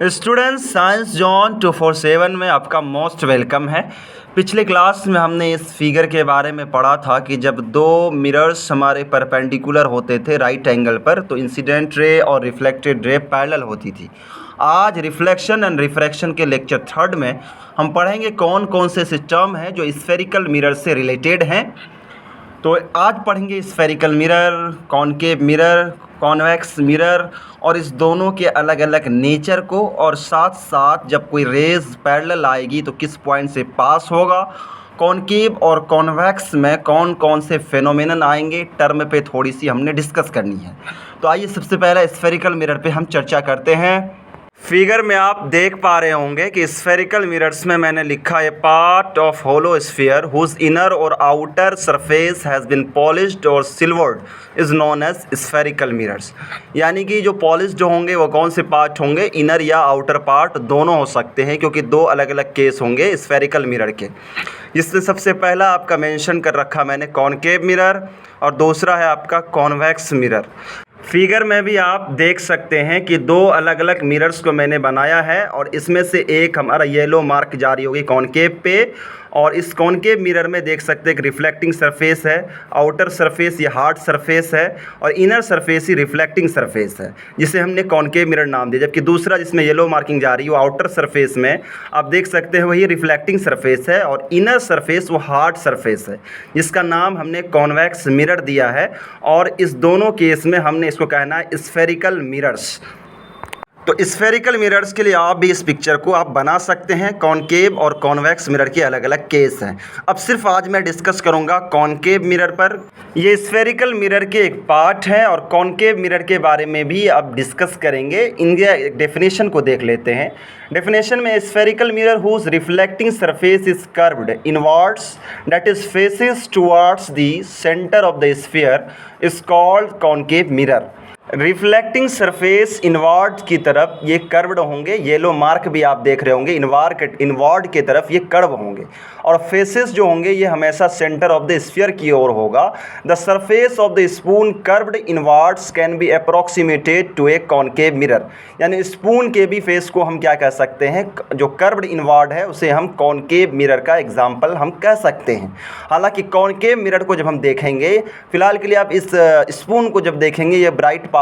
Students science zone 247 में आपका most welcome है। पिछले क्लास में हमने इस फिगर के बारे में पढ़ा था कि जब दो मिरर्स हमारे परपेंडिकुलर होते थे राइट एंगल पर तो इंसिडेंट रे और रिफ्लेक्टेड रे पैरेलल होती थी। आज रिफ्लेक्शन एंड रिफ्रैक्शन के लेक्चर थर्ड में हम पढ़ेंगे कौन कौन से सिस्टम हैं जो स्फेरिकल मिरर से रिलेटेड हैं। तो आज पढ़ेंगे spherical mirror, concave mirror, convex mirror और इस दोनों के अलग अलग नेचर को, और साथ साथ जब कोई रेज पैरेलल आएगी तो किस पॉइंट से पास होगा, कॉनकेव और कॉन्वेक्स में कौन कौन से फेनोमेनन आएंगे, टर्म पे थोड़ी सी हमने डिस्कस करनी है। तो आइए सबसे पहले स्फेरिकल मिरर पे हम चर्चा करते हैं। फिगर में आप देख पा रहे होंगे कि स्फेरिकल मिरर्स में मैंने लिखा है part of hollow sphere whose inner और outer surface has been polished और silvered is known as spherical mirrors. यानी कि जो पॉलिश्ड होंगे वो कौन से पार्ट होंगे, इनर या आउटर पार्ट दोनों हो सकते हैं, क्योंकि दो अलग अलग केस होंगे स्फेरिकल मिरर के। जिससे सबसे पहला आपका मेंशन कर रखा मैंने कॉनकेव मिरर और दूसरा है आपका कॉन्वेक्स मिरर। फिगर में भी आप देख सकते हैं कि दो अलग अलग मिरर्स को मैंने बनाया है और इसमें से एक हमारा येलो मार्क जारी होगी कॉनकेव पे, और इस कॉनकेव मिरर में देख सकते हैं कि रिफ्लेक्टिंग सरफेस है, आउटर सरफेस ये हार्ड सरफेस है और इनर सरफेस ही रिफ्लेक्टिंग सरफेस है, जिसे हमने कॉनकेव मिरर नाम दिया। जबकि दूसरा जिसमें येलो मार्किंग जा रही है वो आउटर सरफेस में आप देख सकते हैं वही रिफ्लेक्टिंग सरफेस है और इनर सरफेस वो हार्ड सरफेस है, जिसका नाम हमने कॉन्वेक्स मिरर दिया है। और इस दोनों केस में हमने इसको कहना है स्फेरिकल मिरर्स। तो स्फेरिकल मिरर्स के लिए आप भी इस पिक्चर को आप बना सकते हैं। कॉनकेव और कॉन्वेक्स मिरर के अलग अलग केस हैं। अब सिर्फ आज मैं डिस्कस करूंगा कॉनकेव मिरर पर। ये स्फेरिकल मिरर के एक पार्ट है और कॉनकेव मिरर के बारे में भी अब डिस्कस करेंगे। इनके डेफिनेशन को देख लेते हैं। डेफिनेशन में spherical mirror whose reflecting surface is curved inwards that is faces towards the centre of the sphere is called concave mirror. Reflecting surface inward की तरफ ये कर्व्ड होंगे, येलो मार्क भी आप देख रहे होंगे, इनवर्ड के तरफ ये कर्व होंगे और फेसेस जो होंगे ये हमेशा सेंटर ऑफ द स्फीयर की ओर होगा। The surface of the spoon curved inwards can be approximated to a concave mirror. यानी स्पून के भी फेस को हम क्या कह सकते हैं, जो कर्व्ड इनवर्ड है उसे हम कॉनकेव मिरर का एग्जाम्पल हम कह सकते हैं। हालांकि कॉनकेव मिरर को जब हम देखेंगे, फिलहाल के लिए आप इस स्पून को जब देखेंगे, ये ब्राइट पार्ट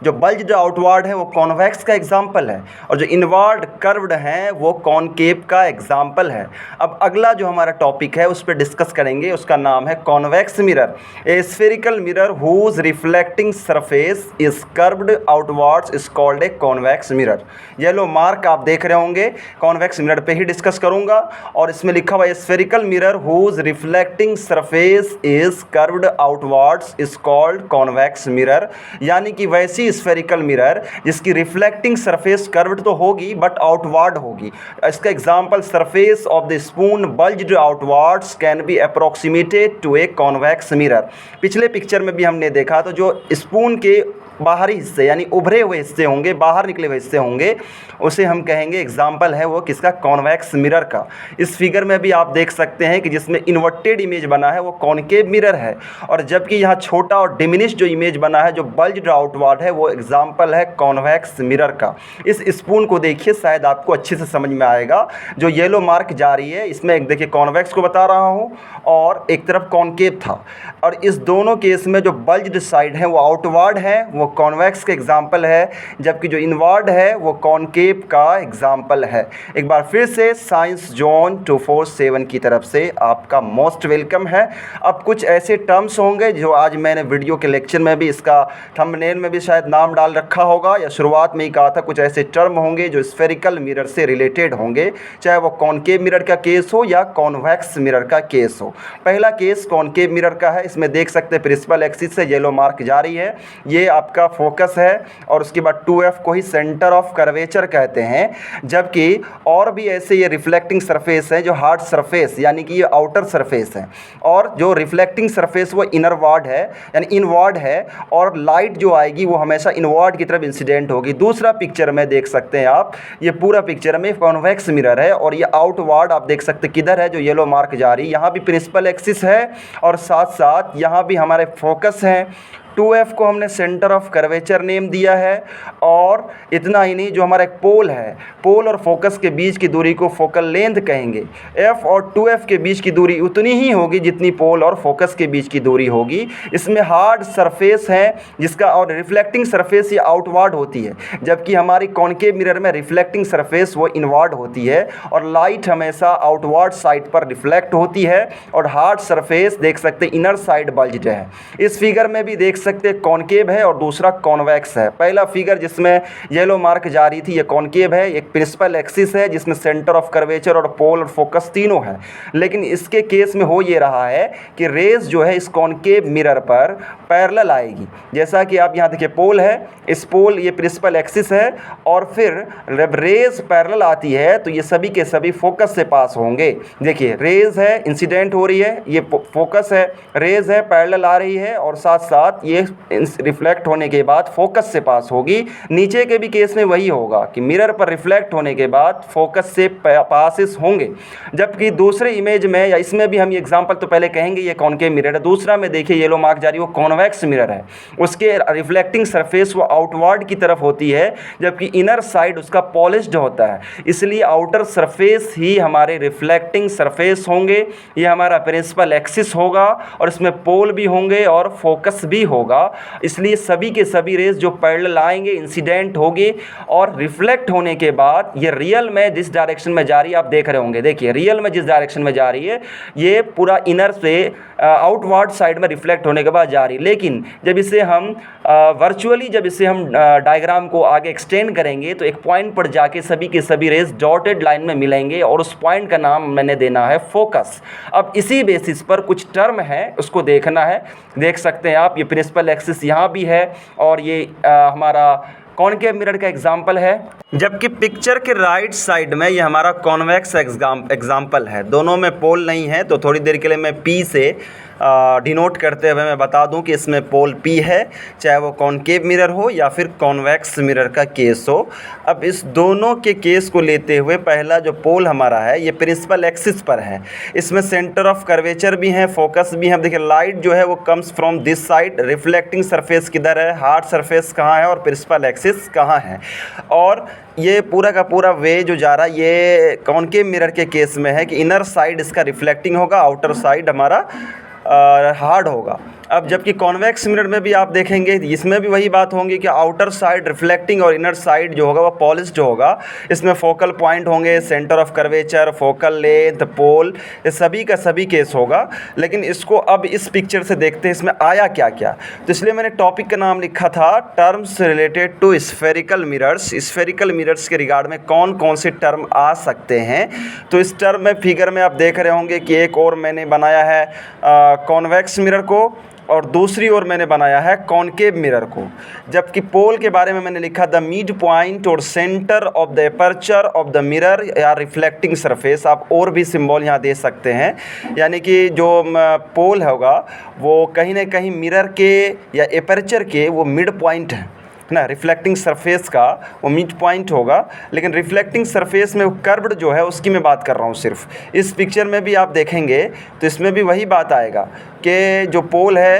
जो बल्ज्ड आउटवर्ड है वो कॉन्वेक्स का एग्जाम्पल है और जो इनवर्ड कर्व्ड है वो कॉनकेव का एग्जाम्पल है। अब अगला जो हमारा टॉपिक है उस पर डिस्कस करेंगे, उसका नाम है convex mirror. A spherical mirror whose reflecting surface is curved outwards is called a convex mirror. Yellow mark आप देख रहे होंगे, कॉन्वेक्स मिरर पे ही डिस्कस करूंगा और इसमें लिखा हुआ है spherical mirror whose reflecting surface is curved outwards is called convex mirror. यानी कि वैसी स्फेरिकल मिरर जिसकी रिफ्लेक्टिंग सरफेस कर्व्ड तो होगी बट आउटवर्ड होगी। इसका example surface of the spoon bulged outwards can be approximated to a convex mirror. पिछले picture में भी हमने देखा तो जो स्पून के बाहरी हिस्से यानी उभरे हुए हिस्से होंगे, बाहर निकले हुए हिस्से होंगे, उसे हम कहेंगे एग्जाम्पल है वो किसका, कॉन्वेक्स मिरर का। इस फिगर में भी आप देख सकते हैं कि जिसमें इन्वर्टेड इमेज बना है वो कॉनकेव मिरर है, और जबकि यहाँ छोटा और डिमिनिश जो इमेज बना है जो बल्ज्ड आउटवर्ड है वो एग्जाम्पल है कॉन्वेक्स मिरर का। इस स्पून को देखिए, शायद आपको अच्छे से समझ में आएगा। जो येलो मार्क जा रही है इसमें एक देखिए कॉन्वेक्स को बता रहा हूँ और एक तरफ कॉनकेव था, और इस दोनों केस में जो बल्ज्ड साइड है वो आउटवर्ड है, वो कॉन्वेक्स का एग्जाम्पल है, जबकि जो इनवर्ड है वो कॉनकेव का एग्जाम्पल है। एक बार फिर से साइंस जोन 247 की तरफ से आपका मोस्ट वेलकम है। अब कुछ ऐसे टर्म्स होंगे जो आज मैंने वीडियो के लेक्चर में भी, इसका थंबनेल में भी शायद नाम डाल रखा होगा या शुरुआत में ही कहा था, कुछ ऐसे टर्म होंगे जो स्फेरिकल मिरर से रिलेटेड होंगे, चाहे वो कॉनकेव मिरर का केस हो या कॉन्वेक्स मिरर का केस हो। पहला केस कॉनकेव मिरर का है। इसमें देख सकते हैं प्रिंसिपल एक्सिस से येलो मार्क जारी है, ये आपका फोकस है, और उसके बाद 2F को ही सेंटर ऑफ कर्वेचर कहते हैं। जबकि और भी ऐसे ये रिफ्लेक्टिंग सरफेस है जो हार्ड सरफेस यानी कि ये आउटर सरफेस है, और जो रिफ्लेक्टिंग सरफेस वो इनरवर्ड है यानी इनवर्ड है, और लाइट जो आएगी वो हमेशा इनवर्ड की तरफ इंसिडेंट होगी। दूसरा पिक्चर में देख सकते हैं आप, ये पूरा पिक्चर में कॉन्वेक्स मिरर है और ये आउटवर्ड आप देख सकते किधर है, जो येलो मार्क जारी, यहाँ भी प्रिंसिपल एक्सिस है और साथ साथ यहाँ भी हमारे फोकस है, 2f को हमने सेंटर ऑफ कर्वेचर नेम दिया है। और इतना ही नहीं, जो हमारा एक पोल है, पोल और फोकस के बीच की दूरी को फोकल लेंथ कहेंगे। f और 2f के बीच की दूरी उतनी ही होगी जितनी पोल और फोकस के बीच की दूरी होगी। इसमें हार्ड सरफेस है जिसका, और रिफ्लेक्टिंग सरफेस ये आउटवर्ड होती है, जबकि हमारी कॉनकेव मिरर में रिफ्लेक्टिंग सरफेस वो इनवर्ड होती है और लाइट हमेशा आउटवर्ड साइड पर रिफ्लेक्ट होती है। और हार्ड सरफेस देख सकते हैं इनर साइड बल्ज्ड है। इस फिगर में भी देख सकते हैं कॉनकेव है और दूसरा कॉन्वेक्स है। पहला फिगर जिसमें येलो मार्क जा रही थी ये कॉनकेव है, एक प्रिंसिपल एक्सिस है जिसमें सेंटर ऑफ कर्वेचर और पोल और फोकस तीनों है। लेकिन इसके केस में हो ये रहा है कि रेज जो है इस कॉनकेव मिरर पर पैरेलल आएगी। जैसा कि आप यहाँ देखिए पोल है, इस पोल ये प्रिंसिपल एक्सिस है, और फिर जब रेज पैरेलल आती है तो ये सभी के सभी फोकस से पास होंगे। देखिए रेज है, इंसिडेंट हो रही है, ये फोकस है, रेज है पैरेलल आ रही है, और साथ साथ ये रिफ्लेक्ट होने के बाद फोकस से पास होगी। नीचे के भी केस में वही होगा कि मिरर पर रिफ्लेक्ट होने के बाद फोकस से पासिस होंगे। जबकि दूसरे इमेज में या इसमें भी हम ये एग्जांपल तो पहले कहेंगे ये कॉनकेव मिरर है, दूसरा में देखिए येलो मार्क जा रही है वो कॉन्वेक्स मिरर है, उसके रिफ्लेक्टिंग सरफेस वो आउटवर्ड की तरफ होती है जबकि इनर साइड उसका पॉलिश्ड होता है। इसलिए आउटर सरफेस ही हमारे रिफ्लेक्टिंग सरफेस होंगे। ये हमारा प्रिंसिपल एक्सिस होगा और इसमें पोल भी होंगे और फोकस भी होगा। इसलिए सभी के सभी रेज जो पैरेलल आएंगे इंसिडेंट होगी और रिफ्लेक्ट होने के बाद ये रियल में जिस डायरेक्शन में जा रही है आप देख रहे होंगे, देखिए रियल में जिस डायरेक्शन में जा रही है ये पूरा इनर से आउटवर्ड साइड में रिफ्लेक्ट होने के बाद जा रही है। लेकिन जब इसे हम वर्चुअली जब इसे हम डायग्राम को आगे एक्सटेंड करेंगे तो एक पॉइंट पर जाके सभी के सभी रेज डॉटेड लाइन में मिलेंगे और उस पॉइंट का नाम मैंने देना है फोकस। अब इसी बेसिस पर कुछ टर्म है उसको देखना है। देख सकते हैं आप ये प्रिंसिपल एक्सिस यहाँ भी है और ये हमारा कॉनकेव मिरर का एग्जाम्पल है, जबकि पिक्चर के राइट साइड में ये हमारा कॉन्वेक्स एग्जाम्पल है। दोनों में पोल नहीं है तो थोड़ी देर के लिए मैं P से डिनोट करते हुए मैं बता दूं कि इसमें पोल P है, चाहे वो कॉनकेव मिरर हो या फिर कॉन्वेक्स मिरर का केस हो। अब इस दोनों के केस को लेते हुए पहला जो पोल हमारा है ये प्रिंसिपल एक्सिस पर है, इसमें सेंटर ऑफ कर्वेचर भी है, फोकस भी है। देखिए लाइट जो है वो comes from this side, reflecting surface किधर है, हार्ड सरफेस कहाँ है और प्रिंसिपल एक्सिस कहाँ है। और ये पूरा का पूरा वे जो जा रहा है ये कॉनकेव मिरर के केस में है कि इनर साइड इसका रिफ्लेक्टिंग होगा, आउटर साइड हमारा हार्ड होगा। अब जबकि कॉन्वेक्स मिरर में भी आप देखेंगे इसमें भी वही बात होंगी कि आउटर साइड रिफ्लेक्टिंग और इनर साइड जो होगा वो पॉलिश्ड होगा। इसमें फोकल पॉइंट होंगे, centre of curvature, focal length, pole, ये सभी का सभी केस होगा। लेकिन इसको अब इस पिक्चर से देखते हैं इसमें आया क्या क्या। तो इसलिए मैंने टॉपिक का नाम लिखा था terms related to spherical mirrors. Spherical mirrors के रिगार्ड में कौन कौन से टर्म आ सकते हैं। तो इस टर्म में फिगर में आप देख रहे होंगे कि एक और मैंने बनाया है कॉन्वेक्स मिरर को और दूसरी ओर मैंने बनाया है कॉनकेव मिरर को। जबकि पोल के बारे में मैंने लिखा द मिड पॉइंट और centre of the aperture of the mirror या रिफ्लेक्टिंग सरफेस। आप और भी सिंबल यहाँ दे सकते हैं, यानी कि जो पोल होगा वो कहीं ना कहीं मिरर के या एपर्चर के वो मिड पॉइंट है ना, रिफ्लेक्टिंग सरफेस का वो मिड पॉइंट होगा। लेकिन रिफ्लेक्टिंग सरफेस में कर्व्ड जो है उसकी मैं बात कर रहा हूँ सिर्फ। इस पिक्चर में भी आप देखेंगे तो इसमें भी वही बात आएगा कि जो पोल है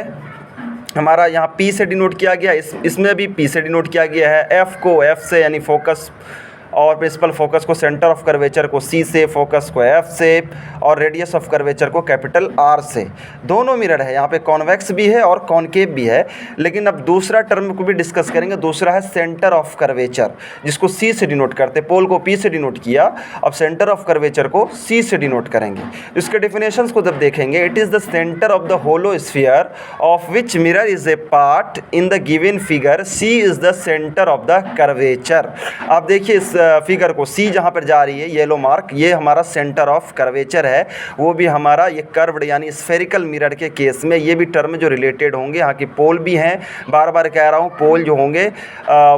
हमारा यहाँ P से डिनोट किया गया, इसमें भी P से डिनोट किया गया है। F को F से यानी फोकस और प्रिंसिपल फोकस को सेंटर ऑफ कर्वेचर को C से, फोकस को F से और रेडियस ऑफ कर्वेचर को कैपिटल R से। दोनों मिरर है, यहाँ पे कॉन्वेक्स भी है और कॉनकेव भी है। लेकिन अब दूसरा टर्म को भी डिस्कस करेंगे, दूसरा है सेंटर ऑफ कर्वेचर जिसको C से डिनोट करते। पोल को P से डिनोट किया, अब सेंटर ऑफ कर्वेचर को C से डिनोट करेंगे। इसके डेफिनेशंस को जब देखेंगे, it is the centre of the hollow sphere of which mirror is a part in the given figure, C is the centre of the curvature. आप देखिए इस फिगर को, C जहाँ पर जा रही है येलो मार्क, ये हमारा सेंटर ऑफ कर्वेचर है, वो भी हमारा ये कर्व्ड यानी स्फेरिकल मिरर के केस में ये भी टर्म जो रिलेटेड होंगे। यहाँ की पोल भी हैं, बार बार कह रहा हूँ पोल जो होंगे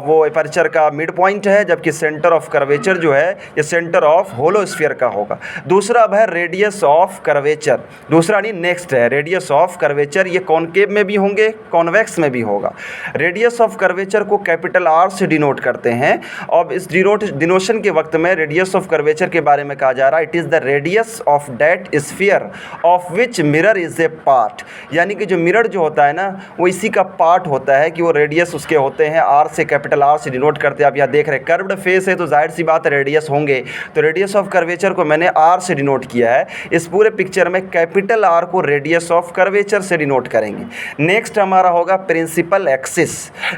वो एपर्चर का मिड पॉइंट है, जबकि सेंटर ऑफ कर्वेचर जो है ये सेंटर ऑफ होलो स्फीयर का होगा। दूसरा अब है रेडियस ऑफ कर्वेचर, दूसरा नहीं नेक्स्ट है रेडियस ऑफ कर्वेचर। ये कॉनकेव में भी होंगे, कॉन्वेक्स में भी होगा। रेडियस ऑफ कर्वेचर को कैपिटल R से डिनोट करते हैं। अब इस डिनोशन के वक्त में रेडियस ऑफ कर्वेचर के बारे में कहा जा रहा है। It is the radius of that sphere of which mirror is a part, यानी कि जो मिरर जो होता है ना वो इसी का पार्ट होता है कि वो रेडियस उसके होते हैं। आर से, कैपिटल आर से डिनोट करते हैं। आप यहाँ देख रहे हैं कर्व्ड फेस है तो जाहिर सी बात है रेडियस होंगे, तो रेडियस ऑफ कर्वेचर को मैंने आर से डिनोट किया है। इस पूरे पिक्चर में कैपिटल आर को रेडियस ऑफ कर्वेचर से डिनोट करेंगे। नेक्स्ट हमारा होगा प्रिंसिपल एक्सिस।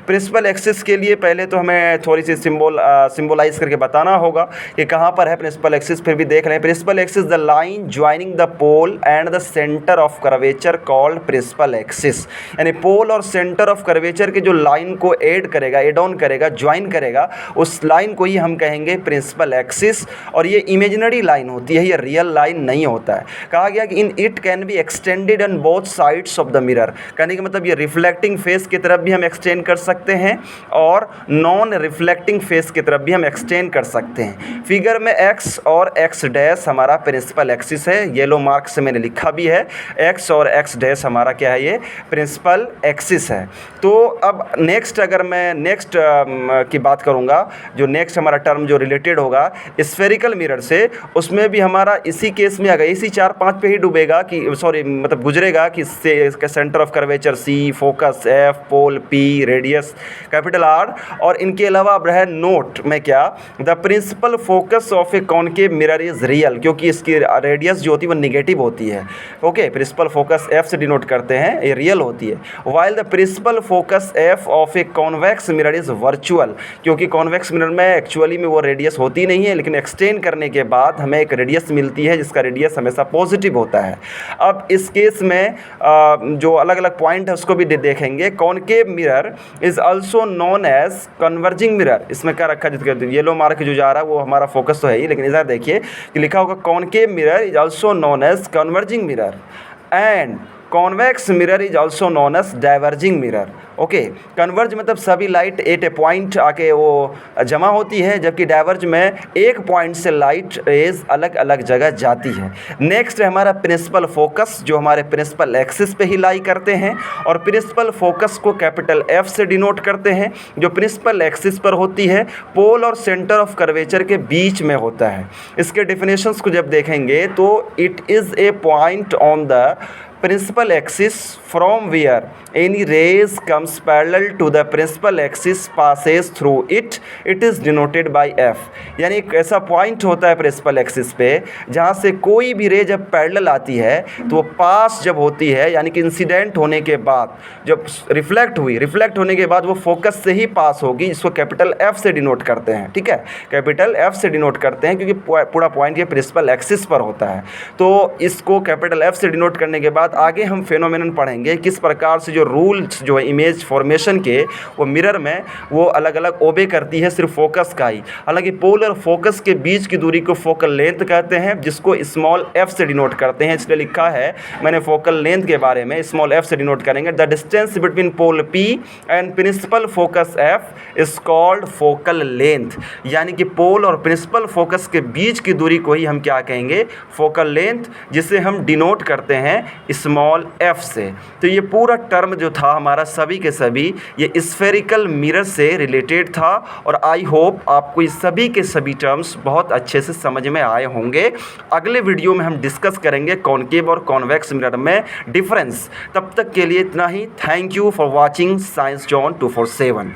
प्रिंसिपल एक्सिस के लिए पहले तो हमें थोड़ी सी सिंबलाइज करके बताना होगा कि कहाँ पर है प्रिंसिपल एक्सिस, फिर भी देख लें। Principal axis the line joining the pole and the centre of curvature called principal axis, यानी पोल और सेंटर ऑफ कर्वेचर के जो लाइन को एड करेगा, एड ऑन करेगा, ज्वाइन करेगा, उस लाइन को ही हम कहेंगे प्रिंसिपल एक्सिस। और ये इमेजिनरी लाइन होती है, ये रियल लाइन नहीं होता है। कहा गया कि in it can be extended on both sides of the mirror, कहने का मतलब ये रिफ्लेक्टिंग फेस की तरफ भी हम एक्सटेंड कर सकते हैं और नॉन रिफ्लेक्टिंग फेस की तरफ भी हम एक्सटेंड कर सकते हैं। फिगर में एक्स और एक्स डैश हमारा प्रिंसिपल एक्सिस है, येलो मार्क से मैंने लिखा भी है। एक्स और एक्स डैश हमारा क्या है, ये प्रिंसिपल एक्सिस है। तो अब नेक्स्ट अगर मैं नेक्स्ट की बात करूँगा, जो नेक्स्ट हमारा टर्म जो रिलेटेड होगा स्फेरिकल मिरर से, उसमें भी हमारा इसी केस में आएगा, इसी 4-5 पे ही डूबेगा कि सॉरी मतलब गुजरेगा कि centre of curvature C, focus F, pole P, radius capital R, और इनके अलावा अब रहे नोट में क्या, the principal focus of a concave mirror is real, क्योंकि इसकी रेडियस जो होती है वो निगेटिव होती है। ओके, प्रिंसिपल फोकस एफ से डिनोट करते हैं, ये रियल होती है। While the principal focus F of a convex mirror is virtual, क्योंकि कॉन्वेक्स मिरर में एक्चुअली में वो रेडियस होती नहीं है, लेकिन एक्सटेंड करने के बाद हमें एक रेडियस मिलती है जिसका रेडियस हमेशा पॉजिटिव होता है। अब इस केस में जो अलग अलग पॉइंट है उसको भी देखेंगे। Concave mirror is also known as converging mirror, इसमें क्या रखा है, येलो मार्क जो जा रहा है वो हमारा फोकस तो है ही, लेकिन इधर देखिए कि लिखा होगा concave mirror is also known as converging mirror and convex mirror is also known as diverging mirror. Okay, converge मतलब सभी लाइट एट ए पॉइंट आके वो जमा होती है, जबकि डाइवर्ज में एक पॉइंट से लाइट रेज अलग अलग जगह जाती है। नेक्स्ट है हमारा प्रिंसिपल फोकस, जो हमारे प्रिंसिपल एक्सिस पे ही लाई करते हैं, और प्रिंसिपल फोकस को कैपिटल एफ से डिनोट करते हैं, जो प्रिंसिपल एक्सिस पर होती है, पोल और सेंटर ऑफ कर्वेचर के बीच में होता है। इसके डेफिनेशंस को जब देखेंगे तो it is a point on the principal axis from where any rays comes parallel to the principal axis passes through it, it is denoted by F, यानी एक ऐसा पॉइंट होता है प्रिंसिपल एक्सिस पे जहाँ से कोई भी रे जब पैरेलल आती है तो वो पास जब होती है, यानी कि इंसिडेंट होने के बाद जब रिफ्लेक्ट होने के बाद वो फोकस से ही पास होगी, जिसको कैपिटल F से डिनोट करते हैं। ठीक है, कैपिटल F से डिनोट करते हैं क्योंकि पूरा पॉइंट ये प्रिंसिपल एक्सिस पर होता है। तो इसको कैपिटल F से डिनोट करने के बाद आगे हम फेनोमेनन पढ़ेंगे किस प्रकार से जो रूल्स जो है इमेज फॉर्मेशन के वो मिरर में वो अलग अलग ओबे करती है सिर्फ फोकस का ही। हालांकि पोल और फोकस के बीच की दूरी को फोकल लेंथ कहते हैं, जिसको स्मॉल f से डिनोट करते हैं। इसलिए लिखा है मैंने फोकल लेंथ के बारे में, स्मॉल f से डिनोट करेंगे। The distance between pole p and principal focus f is called focal length, यानी कि पोल और प्रिंसिपल फोकस के बीच की दूरी को ही हम क्या कहेंगे, फोकल लेंथ, जिसे हम डिनोट करते हैं स्मॉल f से। तो ये पूरा टर्म जो था हमारा सभी के सभी ये स्फेरिकल मिरर से रिलेटेड था, और आई होप आपको ये सभी के सभी टर्म्स बहुत अच्छे से समझ में आए होंगे। अगले वीडियो में हम डिस्कस करेंगे कॉनकेव और कॉन्वेक्स मिरर में डिफरेंस। तब तक के लिए इतना ही। Thank you for watching science zone 247।